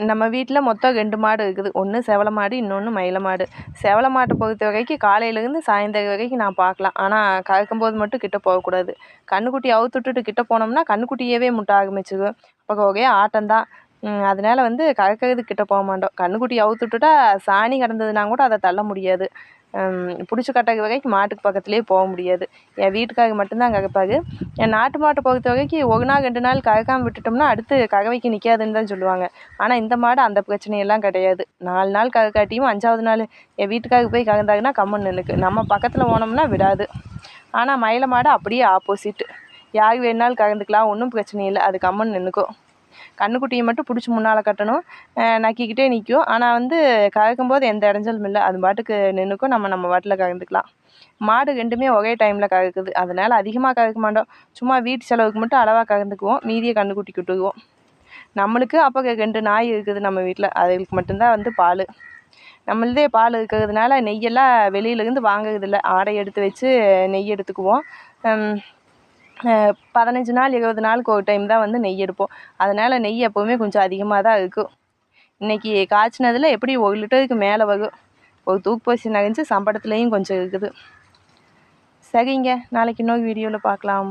நம்ம வீட்டில் மொத்தம் 2 மாடு இருக்குது. ஒன்று செவல மாடு, இன்னொன்று மயில மாடு. செவல மாட்டை பொறுத்த வரைக்கும் காலையிலேருந்து சாயந்தரம் வரைக்கும் நான் பார்க்கலாம். ஆனால் கறக்கும்போது மட்டும் கிட்ட போகக்கூடாது. கன்றுக்குட்டி அவுத்து விட்டுட்டு கிட்ட போனோம்னா கன்றுக்குட்டியவே முட்ட ஆரம்பிச்சிடும். அப்போ ஒரே ஆட்டம்தான். அதனால வந்து கறக்கிறதுக்கு கிட்ட போக மாட்டோம். கன்றுக்குட்டி அவுத்து விட்டுட்டா சாணி கிடந்ததுனா கூட அதை தள்ள முடியாது. பிடிச்சி கட்டுற வரைக்கும் மாட்டுக்கு பக்கத்துலேயே போக முடியாது. என் வீட்டுக்காரர் மட்டும்தான் கறப்பார். என் நாட்டு மாட்டை பொறுத்த வரைக்கும் 1 நாள் 2 நாள் கறக்காமல் விட்டுட்டோம்னா அடுத்து கறவைக்கு நிற்காதுன்னு தான் சொல்லுவாங்க. ஆனால் இந்த மாடு அந்த பிரச்சனையெல்லாம் கிடையாது. 4 நாள் கறக்காட்டியும் 5ஆவது நாள் என் வீட்டுக்காரருக்கு போய் கறந்தாங்கன்னா கம்முன்னு நின்றுக்கு. நம்ம பக்கத்தில் போனோம்னா விடாது. ஆனால் மயில மாடு அப்படியே ஆப்போசிட்டு. யார் வேணுனாலும் கறந்துக்கலாம், ஒன்றும் பிரச்சனை இல்லை. அது கம்முன்னு நின்றுக்கும். கன்றுக்குட்டியை மட்டும் பிடிச்சி முன்னால் கட்டணும், நக்கிக்கிட்டே நிற்கும். ஆனால் வந்து கறக்கும்போது எந்த இடைஞ்சலும் இல்லை. அது பாட்டுக்கு நின்றுக்கும். நம்ம பாட்டில் கறந்துக்கலாம். மாடு 2மே ஒரே டைமில் கறக்குது. அதனால் அதிகமாக கறக்க மாட்டோம். சும்மா வீட்டு செலவுக்கு மட்டும் அளவாக கறந்துக்குவோம். மீதியை கன்றுக்குட்டிக்கு விட்டுக்குவோம். நம்மளுக்கு அப்போ 2 நாய் இருக்குது நம்ம வீட்டில். அதுகளுக்கு மட்டும்தான் வந்து பால். நம்மளதே பால் இருக்கிறதுனால நெய்யெல்லாம் வெளியிலேருந்து வாங்குறதில்ல. ஆடை எடுத்து வச்சு நெய் எடுத்துக்குவோம். 15 நாள் 20 நாளுக்கு ஒரு டைம் தான் வந்து நெய் எடுப்போம். அதனால் நெய் எப்போவுமே கொஞ்சம் அதிகமாக தான் இருக்கும். இன்றைக்கி காய்ச்சினதில் எப்படி 1 லிட்டருக்கு மேலே வரும். ஒரு தூக்கு போசி நகைஞ்சு சம்பளத்துலேயும் கொஞ்சம் இருக்குது. சரிங்க, நாளைக்கு இன்னொரு வீடியோவில் பார்க்கலாம்.